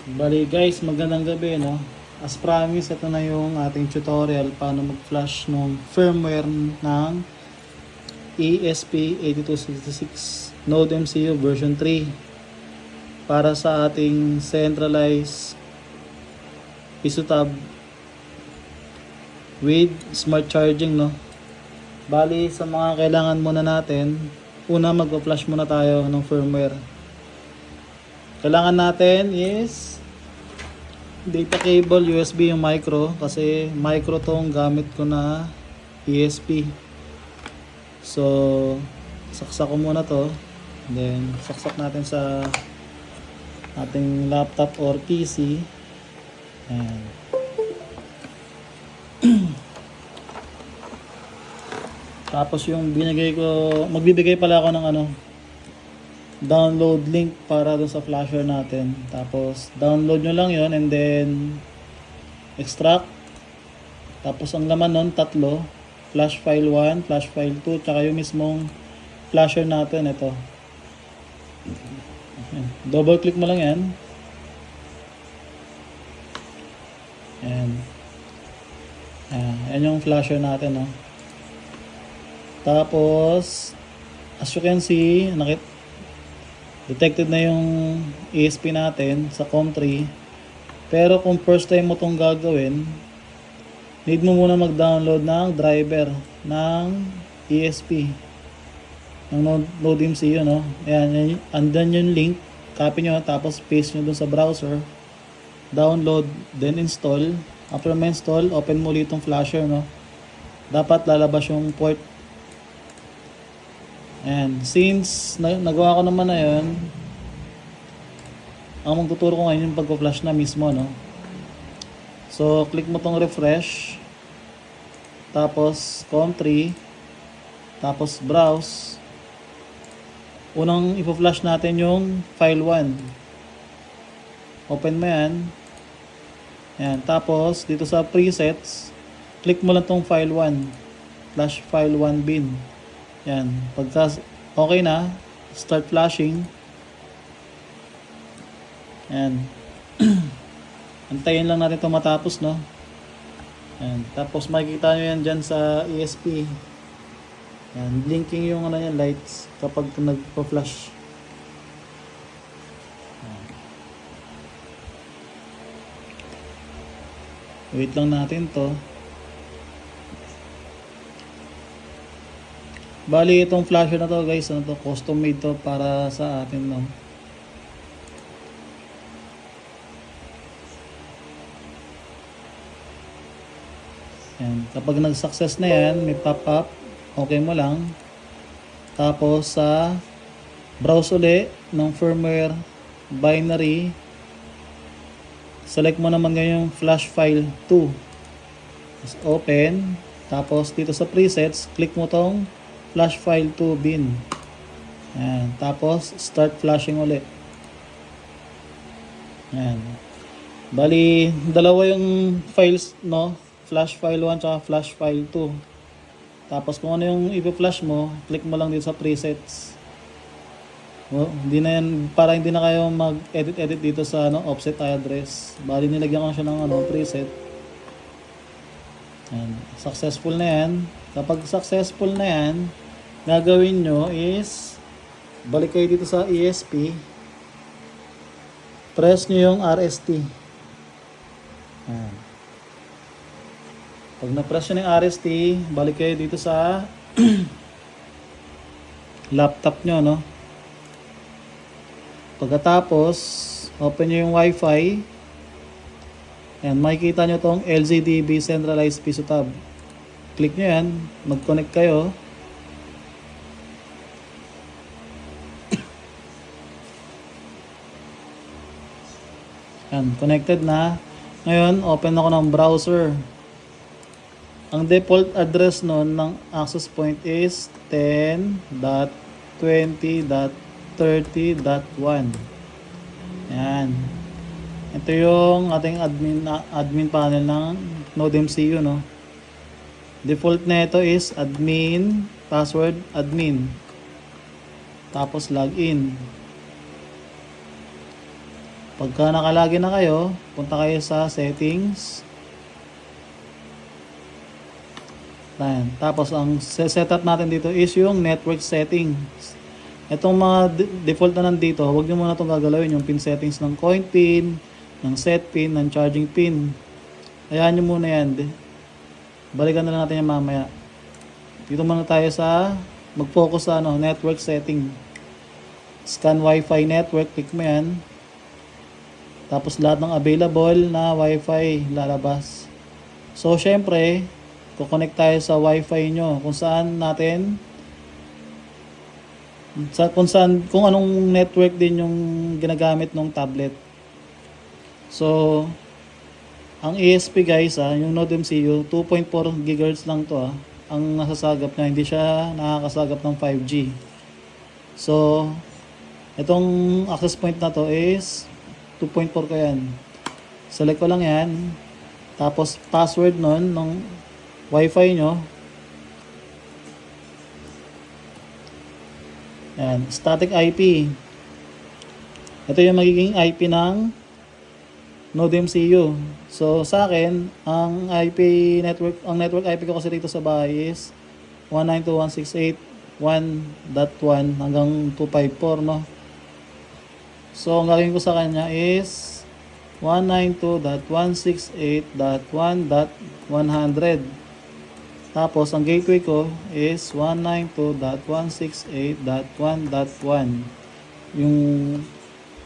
Bali guys, magandang gabi, no? As promised, ito na yung ating tutorial paano mag-flash ng firmware ng ESP8266 Node MCU version 3 para sa ating centralized PSUTAB with smart charging, no? Bali, sa mga kailangan muna natin, una mag-flash muna tayo ng firmware. Kailangan natin is data cable, USB yung micro, kasi micro tong gamit ko na ESP. So saksak ko muna to, then saksak natin sa ating laptop or PC. Ayan. Tapos yung magbibigay pala ako ng download link para dun sa flasher natin. Tapos download nyo lang yon and then extract. Tapos ang laman nun tatlo, flash file 1, flash file 2, tsaka yung mismong flasher natin. Ito, double click mo lang yan. Yan yung flasher natin, no? Tapos as you can see, detected na yung ESP natin sa COM3. Pero kung first time mo itong gagawin, need mo muna mag-download ng driver ng ESP ng Node MCU, no? Ayan, andun yung link, copy nyo, tapos paste nyo dun sa browser, download, then install. After ma-install, open mo ulit itong flasher, no? Dapat lalabas yung port. And since nagawa ko naman na yun, ang magtuturo ko ngayon yung pag-flash na mismo, no? So click mo tong refresh, tapos COM3, tapos browse. Unang ipo-flash natin yung file 1. Open mo yan. Yan, tapos dito sa presets, click mo lang tong file 1, flash file 1 bin. Yan, pagka okay na, start flashing. Yan. Antayin lang natin ito matapos, no? Yan. Tapos makikita nyo yan dyan sa ESP. Yan, blinking yung yan, lights kapag nagpa-flash. Wait lang natin to. Bali, itong flasher na to guys, custom made to para sa atin, no? Yan. Kapag nag-success na yan, may pop-up, okay mo lang. Tapos sa browse uli ng firmware binary, select mo naman ngayon yung flash file 2. Tapos open. Tapos dito sa presets, click mo tong flash file 2 bin. Ayan. Tapos start flashing ulit. Ayan. Bali, dalawa yung files, no? Flash file 1 tsaka flash file 2. Tapos kung ano yung i-flash mo, click mo lang dito sa presets. Hindi na yan, para hindi na kayo mag-edit dito sa offset address. Bali, nilagyan ko siya ng preset. Ayan. Successful na yan. Kapag successful na yan, gagawin nyo is balik kayo dito sa ESP, press nyo yung RST. Ayan. Pag na-press nyo yung RST, balik kayo dito sa laptop nyo, no? Pagkatapos open nyo yung Wi-Fi. Ayan, makikita nyo tong LZDB centralized PSUTAB. Click nyo yan, mag-connect kayo. Yan, connected na. Ngayon, open ako ng browser. Ang default address nun ng access point is 10.20.30.1. Yan. Ito yung ating admin panel ng Node MCU, no? Default na ito is admin, password, admin. Tapos login. Pagka nakalagin na kayo, punta kayo sa settings. Ayan. Tapos ang setup natin dito is yung network settings. Itong mga default na nandito, huwag nyo muna itong gagalawin. Yung pin settings ng coin pin, ng set pin, ng charging pin. Hayaan nyo muna yan. Balikan na lang natin yan mamaya. Dito muna tayo sa mag-focus sa network setting. Scan Wi-Fi network, click mo yan. Tapos lahat ng available na Wi-Fi lalabas. So syempre, kukonect tayo sa Wi-Fi nyo kung saan natin kung anong network din yung ginagamit ng tablet. So ang ESP guys, yung Node MCU 2.4 GHz lang to ang nasasagap niya, hindi siya nakakasagap ng 5G. So itong access point na to is 2.4 ko yan. Select ko lang yan. Tapos password nun ng Wi-Fi nyo. Yan, static IP. Ito yung magiging IP ng Node MCU. So sa akin, ang network IP ko kasi dito sa bahay is 192.168.1.1 hanggang 254, no? So ang gagawin ko sa kanya is 192.168.1.100. Tapos ang gateway ko is 192.168.1.1. Yung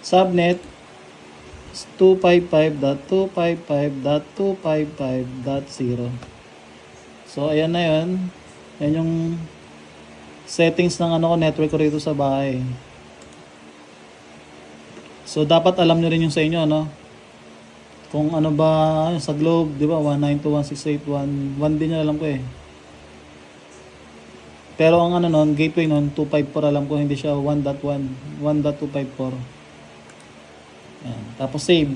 subnet is 255.255.255.0. So ayan na yun. Yan yung settings ng network ko rito sa bahay. So dapat alam nyo rin yung sa inyo, kung ano ba sa Globe, di ba? 192.168.1.1 din yung alam ko eh. Pero ang gateway nun, 254 alam ko, hindi siya 1.1, 1.254. Ayan. Tapos save.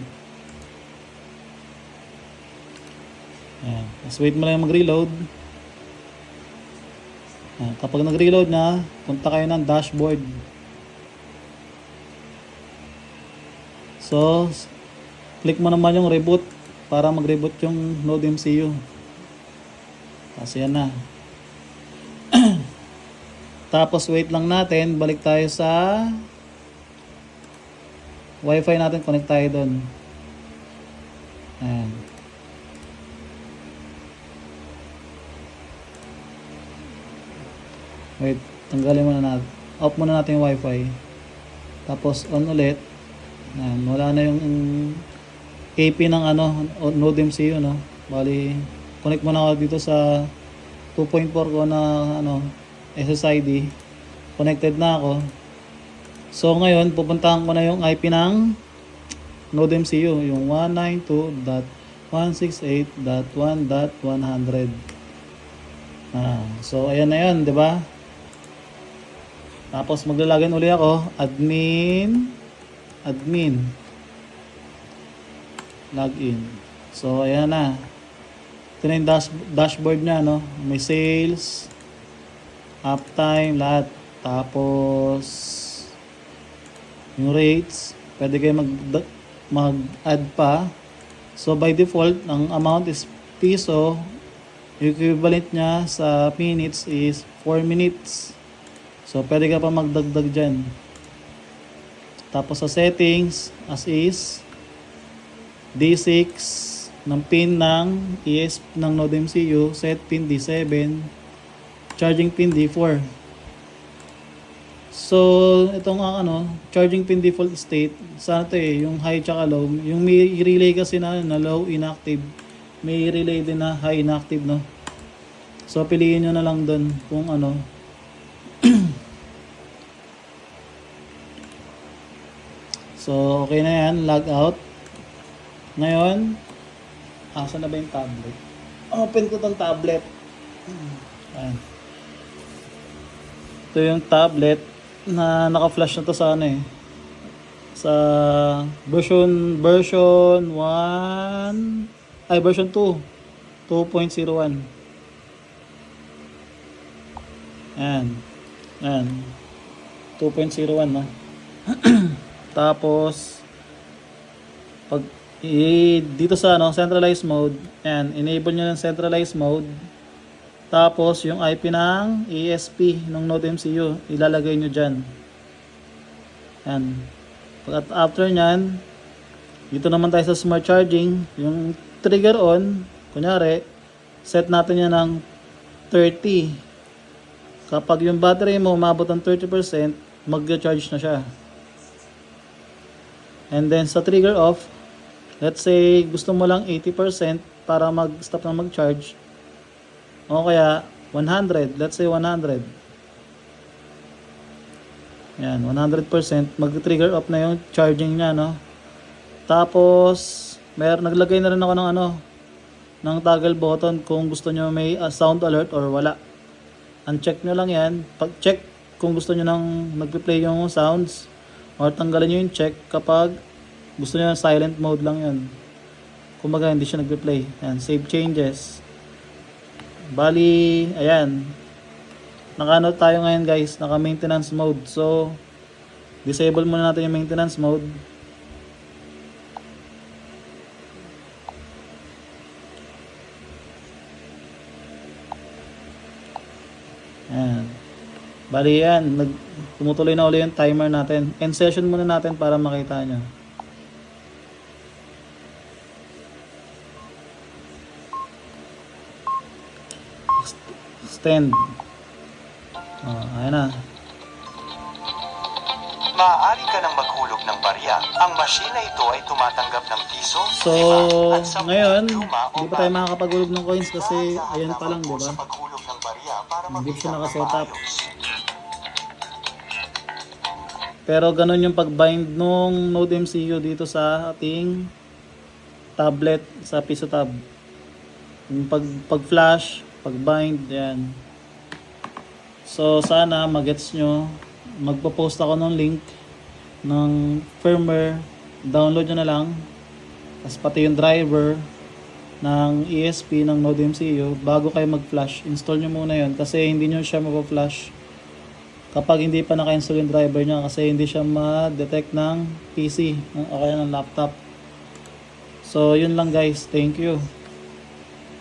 Ayan. Tapos wait mo lang mag-reload. Ayan. Kapag nag-reload na, punta kayo ng dashboard. So, click mo naman yung reboot para mag-reboot yung Node MCU. Kasi yan na. Tapos wait lang natin, balik tayo sa Wi-Fi natin, connect tayo doon. Ayan. Wait, tanggalin muna natin. Off muna natin yung Wi-Fi. Tapos on ulit. Ayan, wala na yung AP ng Node MCU, no? Bali, connect muna ako dito sa 2.4 ko na SSID. Connected na ako. So ngayon, pupuntahan ko na yung IP ng Node MCU, yung 192.168.1.100. So ayan na yun, di ba? Tapos maglalagin uli ako, admin, login. So ayan na. Ito na yung dashboard niya, no? May sales, uptime, lahat. Tapos yung rates, pwede kayo mag-add pa. So by default, ang amount is piso. Yung equivalent niya sa minutes is 4 minutes. So pwede ka pa magdagdag dyan. Tapos sa settings, as is, D6 ng pin ng ESP ng Node MCU, set pin D7, charging pin D4. So, itong charging pin default state, sana ito yung high tsaka low. Yung may relay kasi na low inactive, may relay din na high inactive, no? So, piliin nyo na lang doon kung So, okay na yan. Log out. Ngayon, saan na ba yung tablet? Open ko tong tablet. Ayan. Ito yung tablet na naka-flash na to sa sa version 1 version 2 2.01. Ayan. 2.01, no? Tapos Pag dito sa centralized mode, ayan, enable nyo ng centralized mode. Tapos yung IP ng ESP ng Node MCU, ilalagay nyo dyan. Ayan. At after nyan, dito naman tayo sa smart charging. Yung trigger on, kunyari, set natin yan ng 30. Kapag yung battery mo umabot ng 30%, mag-charge na siya. And then sa trigger off, let's say gusto mo lang 80% para mag-stop na mag-charge. O kaya 100, let's say 100. Yan, 100%, mag-trigger off na yung charging niya, no? Tapos, naglagay na rin ako ng toggle button kung gusto nyo may sound alert or wala. Uncheck nyo lang yan. Pag-check kung gusto nyo nang magpi-play yung sounds, or tanggalin nyo yung check kapag gusto nyo silent mode lang yun. Kumbaga hindi siya nagpi-play. Ayan, save changes. Bali, ayan. Naka-ano tayo ngayon guys, naka-maintenance mode. So, disable muna natin yung maintenance mode. Ayan. Bali yan, tumutuloy na ulit yung timer natin. End session muna natin para makita nyo. Extend. Ayan na. Maaari ka nang maghulog ng barya. Ang machine na ito ay tumatanggap ng piso, So, 5 at 10 ngayon, luma o hindi pa tayo bago. makakapagulog ng coins kasi ayan pa lang, Sa diba? paghulog ng barya para Hindi siya mabilang ng nakasetup. maayos. Pero ganun yung pag-bind nung Node MCU dito sa ating tablet sa Piso Tab. Yung pag-flash, pag-bind, yan. So sana magets nyo. Magpo-post ako ng link ng firmware. Download nyo na lang. Tapos pati yung driver ng ESP ng Node MCU bago kayo mag-flash. Install nyo muna yon kasi hindi nyo siya mapa-flash kapag hindi pa naka-install yung driver niya kasi hindi siya ma-detect ng PC o kaya ng laptop. So yun lang guys, thank you.